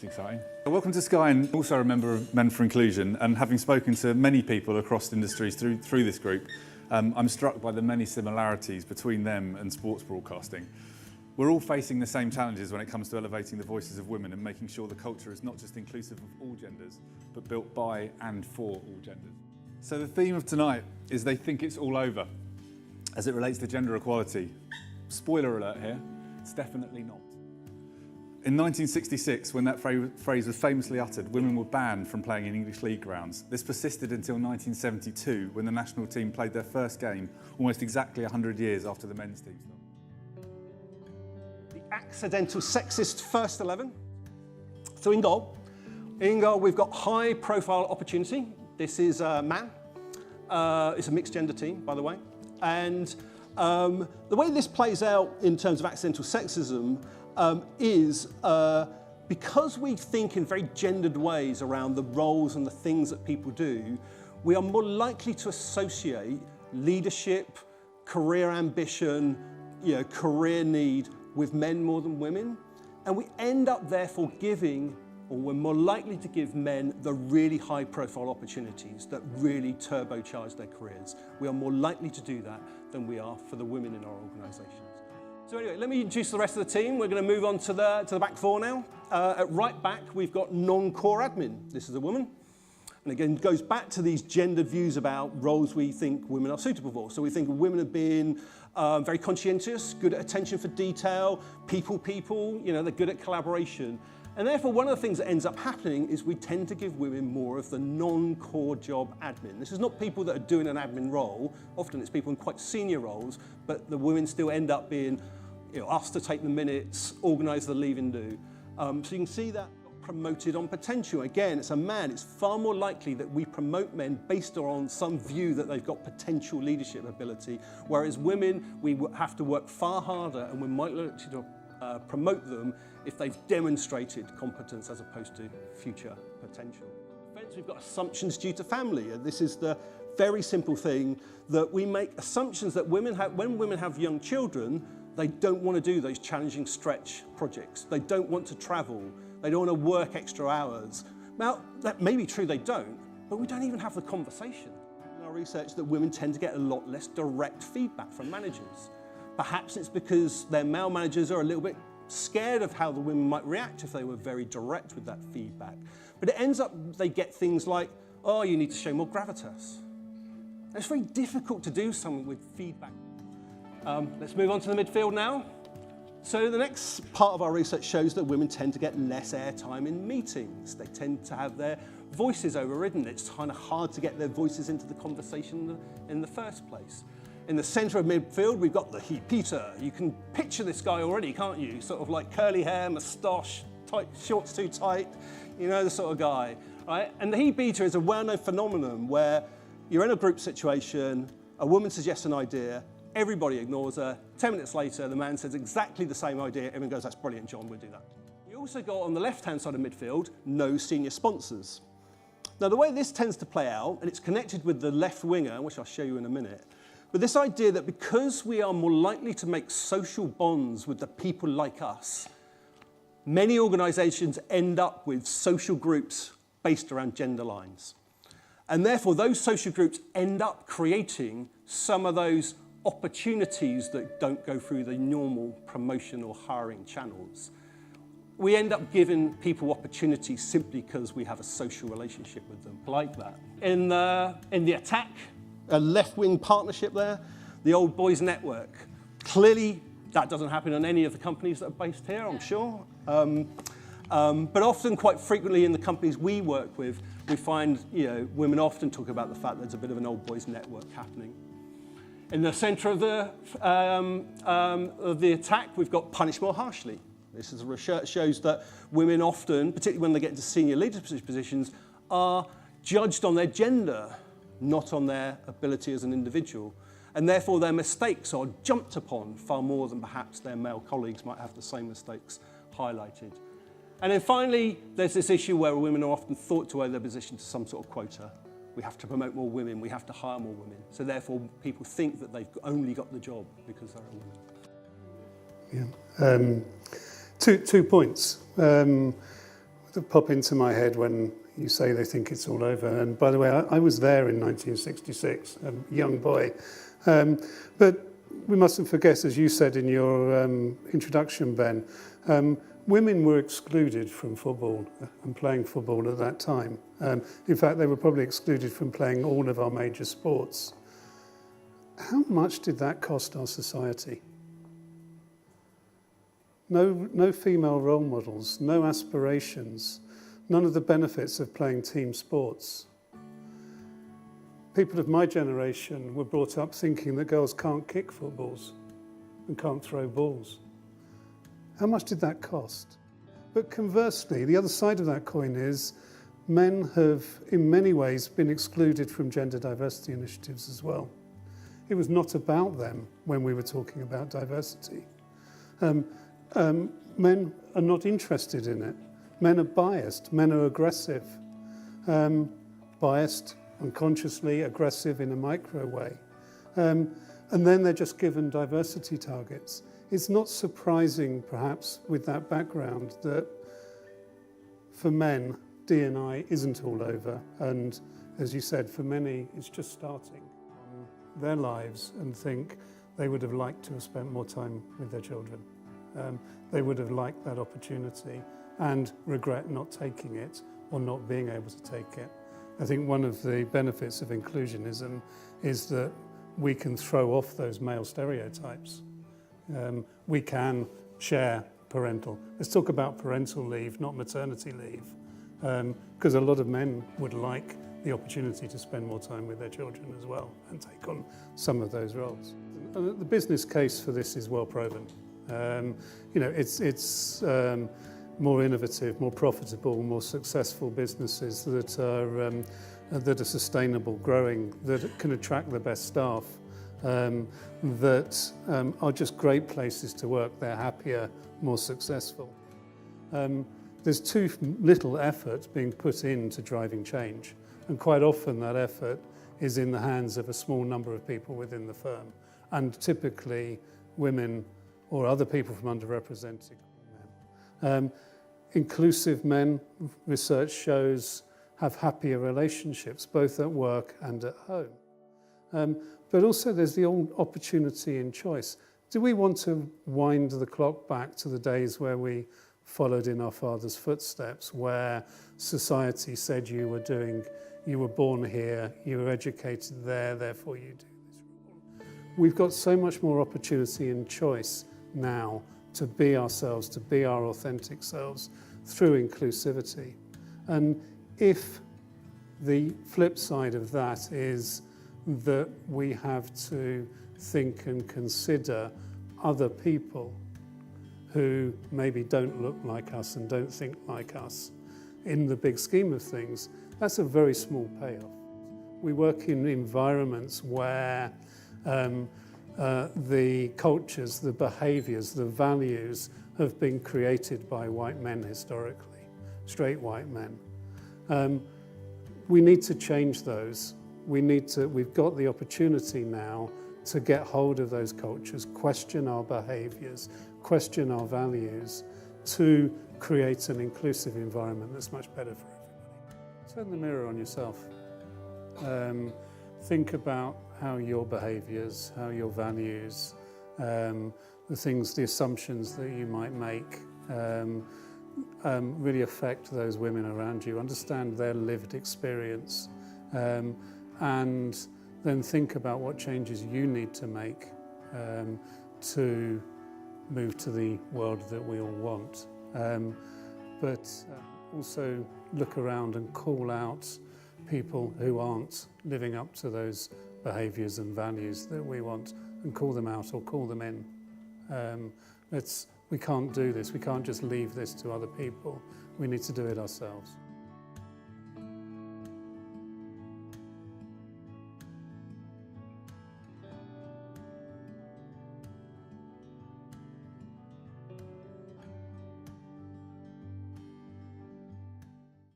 It's exciting. Welcome to Sky, and also a member of Men for Inclusion, and having spoken to many people across industries through this group, I'm struck by the many similarities between them and sports broadcasting. We're all facing the same challenges when it comes to elevating the voices of women and making sure the culture is not just inclusive of all genders, but built by and for all genders. So the theme of tonight is they think it's all over as it relates to gender equality. Spoiler alert here, it's definitely not. In 1966, when that phrase was famously uttered, women were banned from playing in English league grounds. This persisted until 1972, when the national team played their first game, almost exactly 100 years after the men's team started. The accidental sexist first 11. So in goal, we've got high profile opportunity. This is a man. It's a mixed gender team, by the way. And the way this plays out in terms of accidental sexism is because we think in very gendered ways around the roles and the things that people do, we are more likely to associate leadership, career ambition, career need with men more than women. And we end up therefore giving, or we're more likely to give men the really high profile opportunities that really turbocharge their careers. We are more likely to do that than we are for the women in our organisations. So anyway, let me introduce the rest of the team. We're going to move on to the back four now. At right back, we've got non-core admin. This is a woman. And again, it goes back to these gendered views about roles we think women are suitable for. So we think of women as being very conscientious, good at attention for detail, people, they're good at collaboration. And therefore, one of the things that ends up happening is we tend to give women more of the non-core job admin. This is not people that are doing an admin role. Often it's people in quite senior roles, but the women still end up being asked to take the minutes, organise the leave and do. So you can see that promoted on potential. Again, it's a man. It's far more likely that we promote men based on some view that they've got potential leadership ability, whereas women, we have to work far harder, and we might look to promote them if they've demonstrated competence as opposed to future potential. We've got assumptions due to family, and this is the very simple thing that we make assumptions that women have. When women have young children, they don't want to do those challenging stretch projects. They don't want to travel. They don't want to work extra hours. Now, that may be true they don't, but we don't even have the conversation. In our research, that women tend to get a lot less direct feedback from managers. Perhaps it's because their male managers are a little bit scared of how the women might react if they were very direct with that feedback. But it ends up they get things like, oh, you need to show more gravitas. And it's very difficult to do something with feedback. Let's move on to the midfield now. So the next part of our research shows that women tend to get less airtime in meetings. They tend to have their voices overridden. It's kind of hard to get their voices into the conversation in the first place. In the centre of midfield, we've got the he-Peter. You can picture this guy already, can't you? Sort of like curly hair, moustache, tight, shorts too tight, the sort of guy, right? And the he-Peter is a well-known phenomenon where you're in a group situation, a woman suggests an idea, everybody ignores her. 10 minutes later, the man says exactly the same idea. Everyone goes, that's brilliant, John, we'll do that. You also got on the left-hand side of midfield, no senior sponsors. Now, the way this tends to play out, and it's connected with the left winger, which I'll show you in a minute, but this idea that because we are more likely to make social bonds with the people like us, many organisations end up with social groups based around gender lines. And therefore, those social groups end up creating some of those opportunities that don't go through the normal promotion or hiring channels. We end up giving people opportunities simply because we have a social relationship with them, like that. In the attack, a left-wing partnership there, the old boys network. Clearly, that doesn't happen in any of the companies that are based here, I'm sure. But often, quite frequently in the companies we work with, we find women often talk about the fact there's a bit of an old boys network happening. In the centre of the attack, we've got punish more harshly. This is research shows that women often, particularly when they get into senior leadership positions, are judged on their gender, not on their ability as an individual. And therefore, their mistakes are jumped upon far more than perhaps their male colleagues might have the same mistakes highlighted. And then finally, there's this issue where women are often thought to owe their position to some sort of quota. We have to promote more women, we have to hire more women. So therefore, people think that they've only got the job because they're a woman. Yeah. Two points. that pop into my head when you say they think it's all over. And by the way, I was there in 1966, a young boy. But we mustn't forget, as you said in your introduction, Ben, women were excluded from football and playing football at that time. In fact, they were probably excluded from playing all of our major sports. How much did that cost our society? No female role models, no aspirations, none of the benefits of playing team sports. People of my generation were brought up thinking that girls can't kick footballs and can't throw balls. How much did that cost? But conversely, the other side of that coin is men have, in many ways, been excluded from gender diversity initiatives as well. It was not about them when we were talking about diversity. Men are not interested in it. Men are biased. Men are aggressive. Biased, unconsciously, aggressive in a micro way. And then they're just given diversity targets. It's not surprising, perhaps, with that background, that for men, D&I isn't all over. And as you said, for many, it's just starting their lives and think they would have liked to have spent more time with their children. They would have liked that opportunity and regret not taking it or not being able to take it. I think one of the benefits of inclusionism is that we can throw off those male stereotypes. We can share parental. Let's talk about parental leave, not maternity leave, because a lot of men would like the opportunity to spend more time with their children as well and take on some of those roles. And the business case for this is well proven. It's more innovative, more profitable, more successful businesses that are sustainable, growing, that can attract the best staff, that are just great places to work. They're happier, more successful. There's too little effort being put into driving change, and quite often that effort is in the hands of a small number of people within the firm, and typically women or other people from underrepresented men. Inclusive men, research shows, have happier relationships, both at work and at home. But also there's the old opportunity in choice. Do we want to wind the clock back to the days where we followed in our father's footsteps, where society said you were born here, you were educated there, therefore you do this? We've got so much more opportunity and choice now to be ourselves, to be our authentic selves through inclusivity. And if the flip side of that is that we have to think and consider other people who maybe don't look like us and don't think like us, in the big scheme of things, that's a very small payoff. We work in environments where the cultures, the behaviours, the values have been created by white men historically, straight white men. We need to change those. We've got the opportunity now to get hold of those cultures, question our behaviours, question our values, to create an inclusive environment that's much better for everybody. Turn the mirror on yourself. Think about how your behaviours, how your values, the assumptions that you might make really affect those women around you. Understand their lived experience, and then think about what changes you need to make to move to the world that we all want. But also look around and call out people who aren't living up to those behaviours and values that we want, and call them out or call them in. We can't do this. We can't just leave this to other people. We need to do it ourselves.